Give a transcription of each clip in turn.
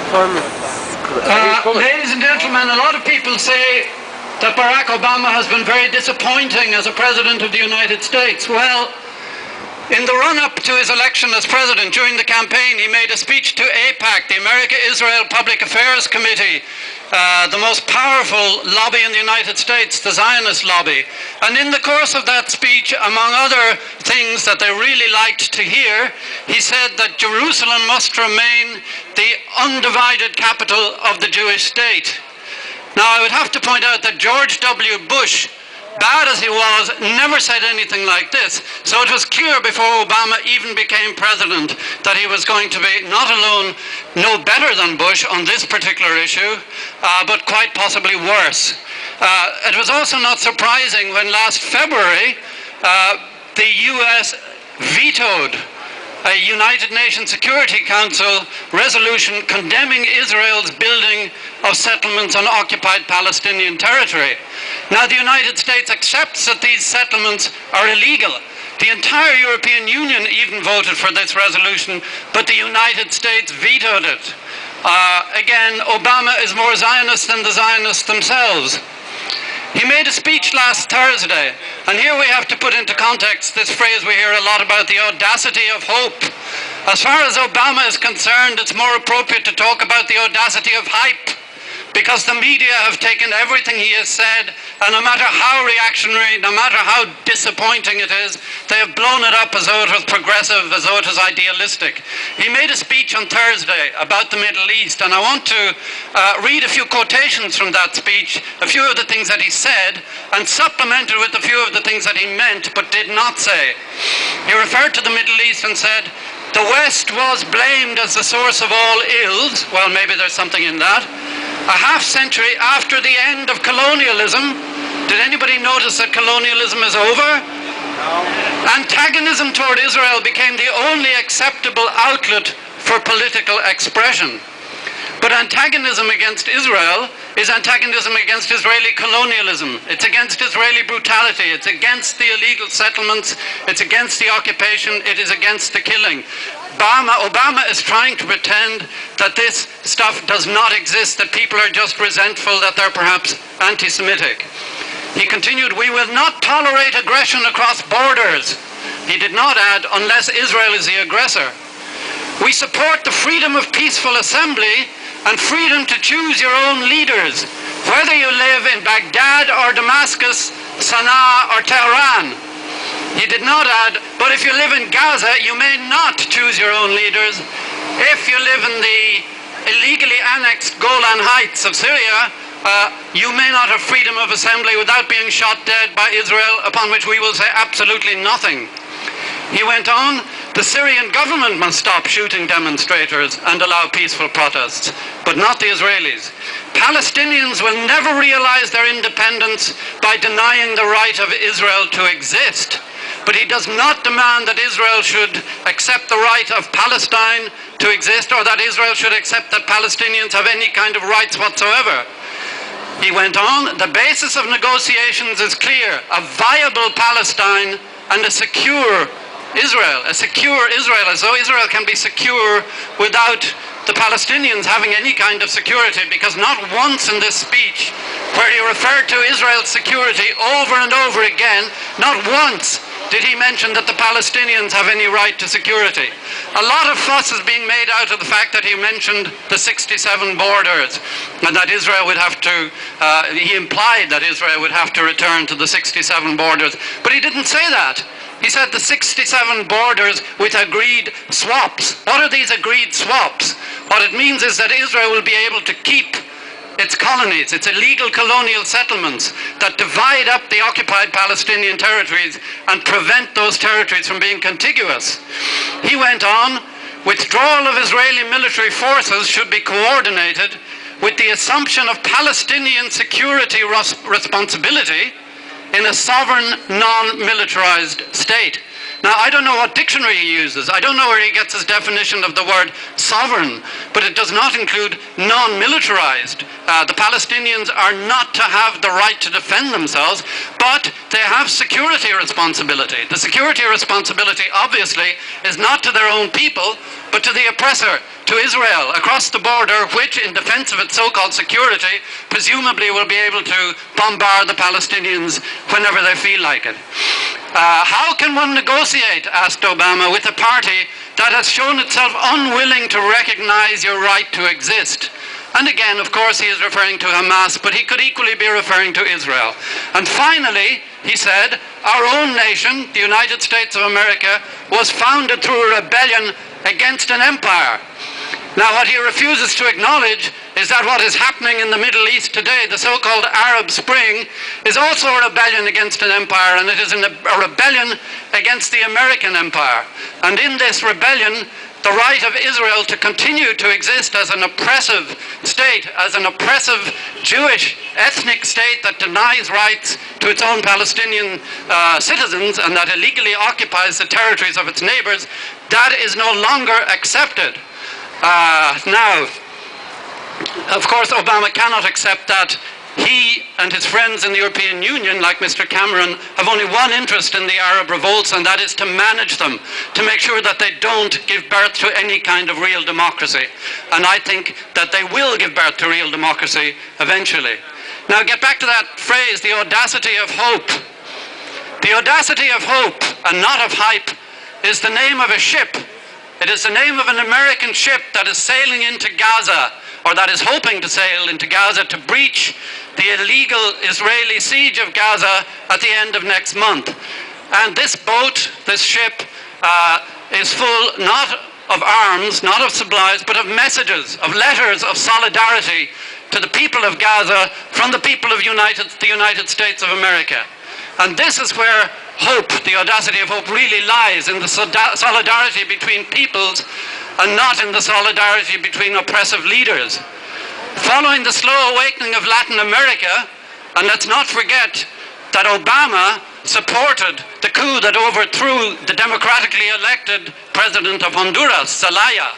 Ladies and gentlemen, a lot of people say that Barack Obama has been very disappointing as a president of the United States. Well, in the run-up to his election as president, during the campaign, he made a speech to AIPAC, the America-Israel Public Affairs Committee, the most powerful lobby in the United States, the Zionist lobby. And in the course of that speech, among other things that they really liked to hear, he said that Jerusalem must remain the undivided capital of the Jewish state. Now, I would have to point out that George W. Bush, bad as he was, never said anything like this. So it was clear before Obama even became president that he was going to be not alone no better than Bush on this particular issue, but quite possibly worse. It was also not surprising when last February the US vetoed a United Nations Security Council resolution condemning Israel's building of settlements on occupied Palestinian territory. Now, the United States accepts that these settlements are illegal. The entire European Union even voted for this resolution, but the United States vetoed it. Again, Obama is more Zionist than the Zionists themselves. He made a speech last Thursday, and here we have to put into context this phrase we hear a lot about, the audacity of hope. As far as Obama is concerned, it's more appropriate to talk about the audacity of hype, because the media have taken everything he has said, and no matter how reactionary, no matter how disappointing it is, they have blown it up as though it was progressive, as though it was idealistic. He made a speech on Thursday about the Middle East, and I want to read a few quotations from that speech, a few of the things that he said, and supplement it with a few of the things that he meant but did not say. He referred to the Middle East and said, "The West was blamed as the source of all ills." Well, maybe there's something in that. A half century after the end of colonialism, did anybody notice that colonialism is over? No. Antagonism toward Israel became the only acceptable outlet for political expression. But antagonism against Israel is antagonism against Israeli colonialism. It's against Israeli brutality. It's against the illegal settlements. It's against the occupation. It is against the killing. Obama is trying to pretend that this stuff does not exist, that people are just resentful, that they're perhaps anti-Semitic. He continued, "We will not tolerate aggression across borders." He did not add, "unless Israel is the aggressor." "We support the freedom of peaceful assembly and freedom to choose your own leaders, whether you live in Baghdad or Damascus, Sana'a or Tehran." He did not add, "but if you live in Gaza, you may not choose your own leaders. If you live in the illegally annexed Golan Heights of Syria, you may not have freedom of assembly without being shot dead by Israel, upon which we will say absolutely nothing." He went on, "The Syrian government must stop shooting demonstrators and allow peaceful protests, but not the Israelis. Palestinians will never realize their independence by denying the right of Israel to exist. But he does not demand that Israel should accept the right of Palestine to exist, or that Israel should accept that Palestinians have any kind of rights whatsoever." He went on, "The basis of negotiations is clear: a viable Palestine and a secure Israel. A secure Israel, as though Israel can be secure without the Palestinians having any kind of security, because not once in this speech, where he referred to Israel's security over and over again, not once did he mention that the Palestinians have any right to security. A lot of fuss is being made out of the fact that he mentioned the 67 borders, and that Israel would have to, he implied that Israel would have to return to the 67 borders, but he didn't say that. He said the 67 borders with agreed swaps. What are these agreed swaps? What it means is that Israel will be able to keep its colonies, its illegal colonial settlements that divide up the occupied Palestinian territories and prevent those territories from being contiguous. He went on, "Withdrawal of Israeli military forces should be coordinated with the assumption of Palestinian security responsibility in a sovereign, non-militarized state." Now, I don't know what dictionary he uses. I don't know where he gets his definition of the word sovereign, but it does not include non-militarized. The Palestinians are not to have the right to defend themselves, but they have security responsibility. The security responsibility, obviously, is not to their own people, but to the oppressor, to Israel, across the border, which, in defense of its so-called security, presumably will be able to bombard the Palestinians whenever they feel like it. How can one negotiate, asked Obama, with a party that has shown itself unwilling to recognize your right to exist? And again, of course, he is referring to Hamas, but he could equally be referring to Israel. And finally, he said, our own nation, the United States of America, was founded through a rebellion against an empire. Now, what he refuses to acknowledge is that what is happening in the Middle East today, the so-called Arab Spring, is also a rebellion against an empire, and it is a rebellion against the American empire. And in this rebellion, the right of Israel to continue to exist as an oppressive state, as an oppressive Jewish ethnic state that denies rights to its own Palestinian citizens and that illegally occupies the territories of its neighbors, that is no longer accepted. Now, of course, Obama cannot accept that he and his friends in the European Union, like Mr. Cameron, have only one interest in the Arab revolts, and that is to manage them, to make sure that they don't give birth to any kind of real democracy. And I think that they will give birth to real democracy eventually. Now, get back to that phrase, the audacity of hope. The audacity of hope, and not of hype, is the name of a ship. It is the name of an American ship that is sailing into Gaza, or that is hoping to sail into Gaza to breach the illegal Israeli siege of Gaza at the end of next month. And this boat, this ship, is full not of arms, not of supplies, but of messages, of letters of solidarity to the people of Gaza from the people of the United States of America. And this is where hope, the audacity of hope, really lies, in the solidarity between peoples and not in the solidarity between oppressive leaders. Following the slow awakening of Latin America, and let's not forget that Obama supported the coup that overthrew the democratically elected president of Honduras, Zelaya.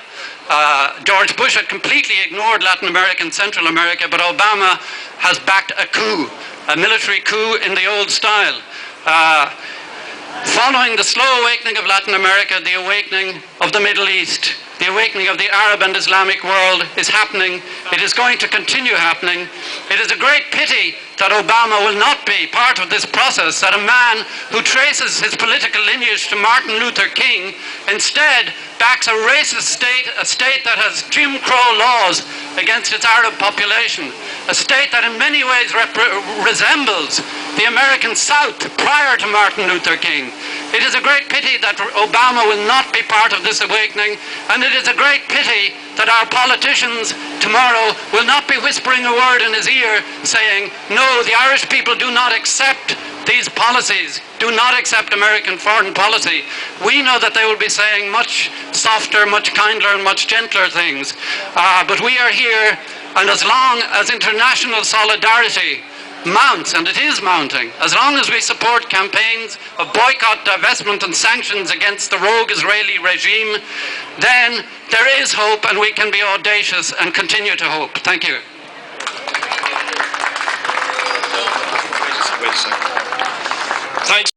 George Bush had completely ignored Latin America and Central America, but Obama has backed a coup, a military coup in the old style. Following the slow awakening of Latin America, the awakening of the Middle East, the awakening of the Arab and Islamic world is happening. It is going to continue happening. It is a great pity that Obama will not be part of this process, that a man who traces his political lineage to Martin Luther King instead backs a racist state, a state that has Jim Crow laws against its Arab population, a state that in many ways resembles the American South prior to Martin Luther King. It is a great pity that Obama will not be part of this awakening, and it is a great pity that our politicians tomorrow will not be whispering a word in his ear saying, no, the Irish people do not accept these policies, do not accept American foreign policy. We know that they will be saying much softer, much kinder, and much gentler things. But we are here, and as long as international solidarity mounts, and it is mounting, as long as we support campaigns of boycott, divestment, and sanctions against the rogue Israeli regime, then there is hope, and we can be audacious and continue to hope. Thank you. Thanks.